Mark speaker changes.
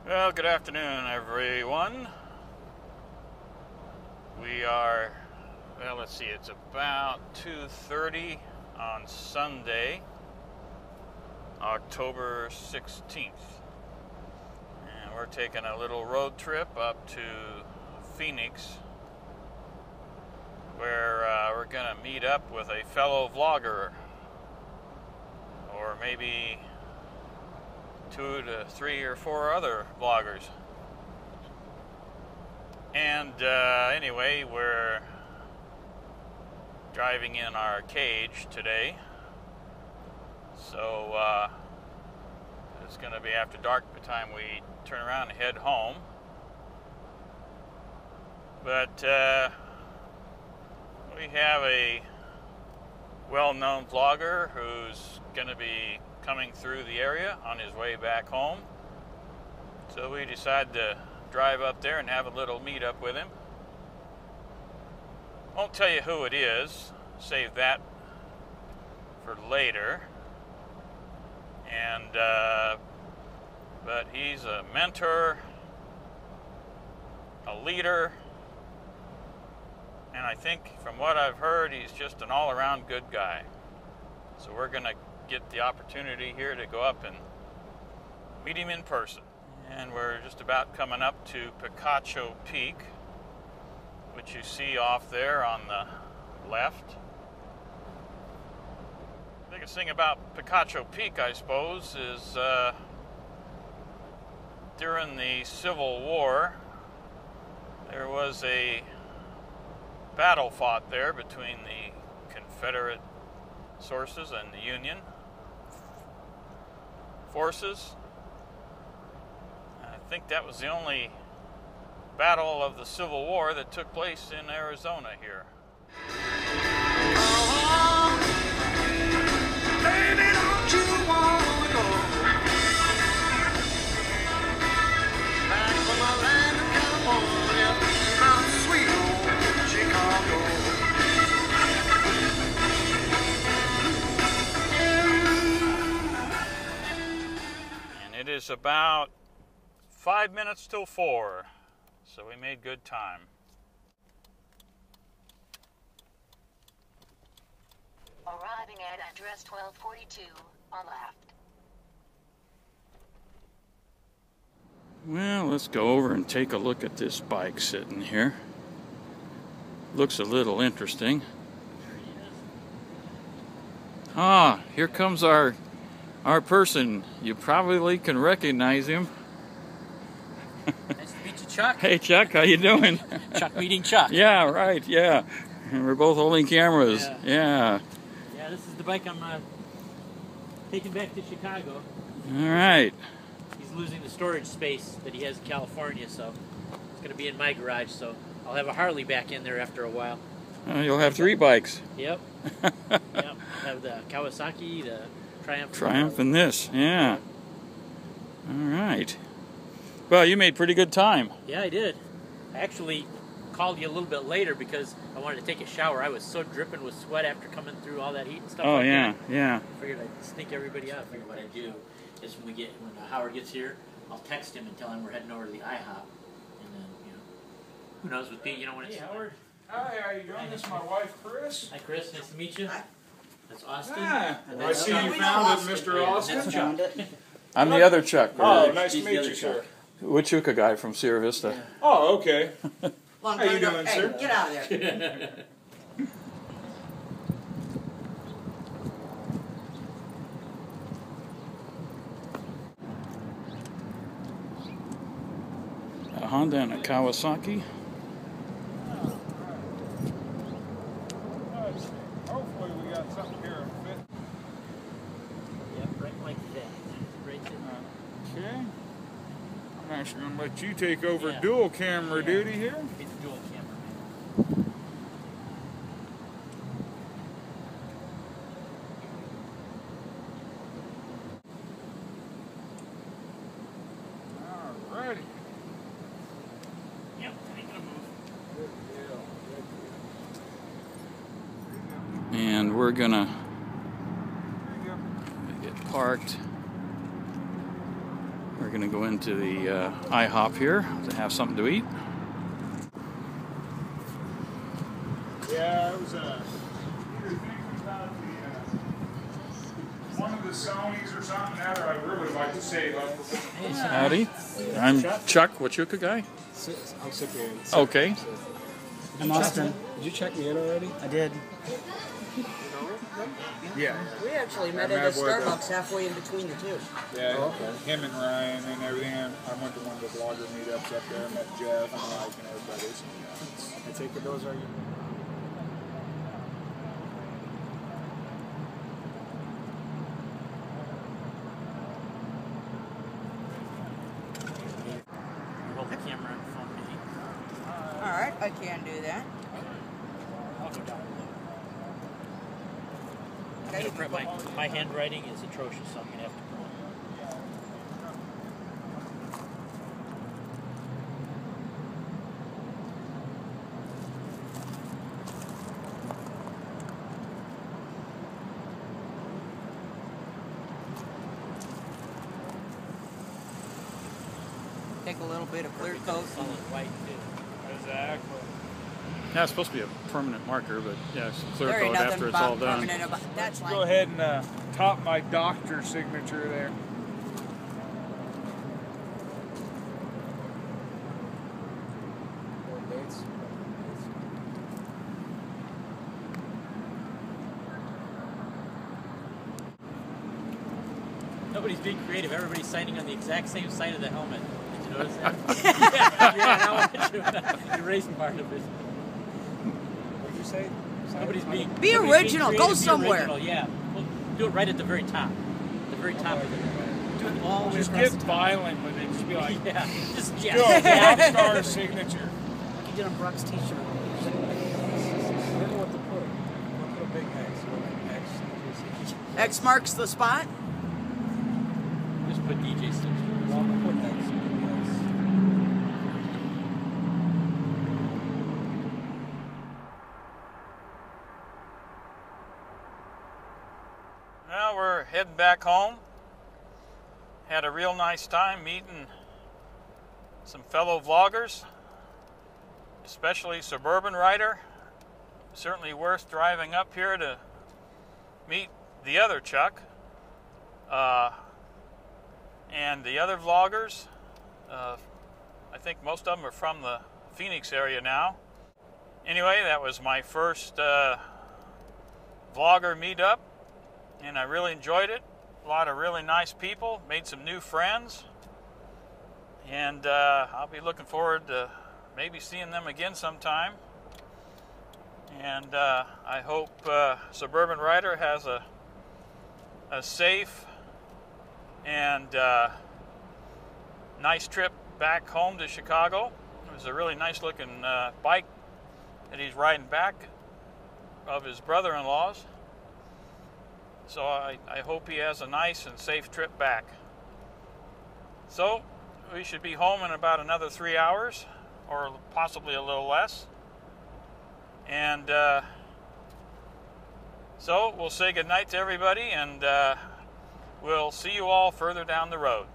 Speaker 1: Well, good afternoon, everyone. We are, well, let's see, it's about 2:30 on Sunday, October 16th. And we're taking a little road trip up to Phoenix, where we're going to meet up with a fellow vlogger, or maybe 2 to 3 or 4 other vloggers. And anyway, we're driving in our cage today, so it's going to be after dark by the time we turn around and head home. But we have a well-known vlogger who's going to be coming through the area on his way back home. So we decided to drive up there and have a little meetup with him. Won't tell you who it is, save that for later. And but he's a mentor, a leader, and I think from what I've heard, he's just an all-around good guy. So we're gonna get the opportunity here to go up and meet him in person. And we're just about coming up to Picacho Peak, which you see off there on the left. The biggest thing about Picacho Peak, I suppose, is during the Civil War, there was a battle fought there between the Confederate sources and the Union forces. I think that was the only battle of the Civil War that took place in Arizona here. Baby, don't you wanna go back from my land of California, from sweet old Chicago. It is about 5 minutes till 4, so we made good time.
Speaker 2: Arriving at address 1242 on left.
Speaker 1: Well, let's go over and take a look at this bike sitting here. Looks a little interesting. Ah, here comes our person. You probably can recognize him.
Speaker 3: Nice to meet you, Chuck.
Speaker 1: Hey, Chuck, how you doing?
Speaker 3: Chuck meeting Chuck.
Speaker 1: Yeah, right, yeah. And we're both holding cameras. Yeah.
Speaker 3: Yeah, this is the bike I'm taking back to Chicago.
Speaker 1: All right.
Speaker 3: He's losing the storage space that he has in California, so it's going to be in my garage, so I'll have a Harley back in there after a while.
Speaker 1: You'll have 3 bikes.
Speaker 3: Yep. Yep. I'll have the Kawasaki, the Triumph
Speaker 1: and this, yeah. All right. Well, you made pretty good time.
Speaker 3: Yeah, I did. I actually called you a little bit later because I wanted to take a shower. I was so dripping with sweat after coming through all that heat and stuff.
Speaker 1: Oh,
Speaker 3: like
Speaker 1: yeah,
Speaker 3: that.
Speaker 1: yeah.
Speaker 3: I figured I'd sneak everybody out. I figured what I'd do is when Howard gets here, I'll text him and tell him we're heading over to the IHOP. And then, who knows with Pete, when it's...
Speaker 4: Hey, Howard. Hi, how you doing? This is my wife, Chris.
Speaker 3: Hi, Chris. Nice to meet you. Hi. That's Austin.
Speaker 4: Ah,
Speaker 3: And
Speaker 4: I see you found it, Mr. Austin.
Speaker 3: That's Chuck.
Speaker 1: I'm the other Chuck.
Speaker 4: Oh, nice to
Speaker 3: He's the
Speaker 4: meet
Speaker 3: other
Speaker 4: you, sir.
Speaker 1: HuachucaGuy from Sierra Vista.
Speaker 3: Yeah.
Speaker 4: Oh, okay.
Speaker 5: Long
Speaker 4: How you
Speaker 5: time no-
Speaker 4: doing,
Speaker 5: hey,
Speaker 4: sir?
Speaker 5: Get out of there.
Speaker 1: A Honda and a Kawasaki.
Speaker 4: Hopefully we got something here to fit.
Speaker 3: Yep, right like that. Right there.
Speaker 4: Okay. I'm actually going to let you take over
Speaker 3: Yeah.
Speaker 4: dual camera
Speaker 3: Yeah.
Speaker 4: duty here.
Speaker 3: It's dual camera.
Speaker 4: Alrighty.
Speaker 3: Yep, I ain't gonna move.
Speaker 4: Good deal.
Speaker 1: And we're gonna
Speaker 4: There you go.
Speaker 1: get parked. We're going to go into the IHOP here to have something to eat.
Speaker 4: Yeah, I was either thinking about one of the Sonys or something that, or I'd really like to save up.
Speaker 1: Howdy. I'm Chuck, HuachucaGuy.
Speaker 5: I'll sit here.
Speaker 1: Okay.
Speaker 5: I'm Austin. Did you check me in already?
Speaker 6: I did.
Speaker 4: Yeah.
Speaker 6: We actually met at a Starbucks halfway in between the two.
Speaker 4: Yeah, him and Ryan and everything. I went to one of the vlogger meetups up there. Met Jeff and Mike and everybody. So,
Speaker 5: I take it those are you.
Speaker 3: Hold the camera and phone me.
Speaker 6: Alright, I can do that.
Speaker 3: I'll go down
Speaker 6: Okay.
Speaker 3: below. My handwriting is atrocious, so I'm going to have to print.
Speaker 6: Take a little bit of clear coat.
Speaker 3: Solid white, too.
Speaker 4: exactly.
Speaker 1: Yeah, it's supposed to be a permanent marker, but yeah, it's clear
Speaker 6: There ain't
Speaker 1: coat
Speaker 6: nothing
Speaker 1: after it's all
Speaker 6: about
Speaker 1: done.
Speaker 6: permanent about that's like
Speaker 4: Go ahead and top my doctor signature there.
Speaker 3: Nobody's being creative. Everybody's signing on the exact same side of the helmet. Did you notice that? yeah, now I want you to erase part of it.
Speaker 5: What did you say?
Speaker 3: Nobody's being
Speaker 6: Be
Speaker 3: nobody's
Speaker 6: original.
Speaker 3: being
Speaker 6: Go
Speaker 3: creative, be
Speaker 6: somewhere.
Speaker 3: original, yeah. Well, do it right at the very top. The very top of it. Do it all the way
Speaker 4: Just
Speaker 3: across
Speaker 4: get
Speaker 3: the top.
Speaker 4: violent with it. Just be like,
Speaker 3: Yeah. Just
Speaker 4: do a
Speaker 3: yeah.
Speaker 4: rock star signature.
Speaker 6: like you did on Brock's t-shirt.
Speaker 5: I don't know what to put. I'll put a big X.
Speaker 6: X marks the spot.
Speaker 3: Just put DJ Six.
Speaker 5: Well, I'm gonna put X.
Speaker 1: Well, we're heading back home. Had a real nice time meeting some fellow vloggers, especially Suburban Rider. Certainly worth driving up here to meet the other Chuck and the other vloggers. I think most of them are from the Phoenix area now. Anyway, that was my first vlogger meetup, and I really enjoyed it. A lot of really nice people, made some new friends, and I'll be looking forward to maybe seeing them again sometime. And I hope Suburban Rider has a safe and nice trip back home to Chicago. It was a really nice looking bike that he's riding back of his brother-in-law's. So I hope he has a nice and safe trip back. So we should be home in about another 3 hours, or possibly a little less. And so we'll say goodnight to everybody, and we'll see you all further down the road.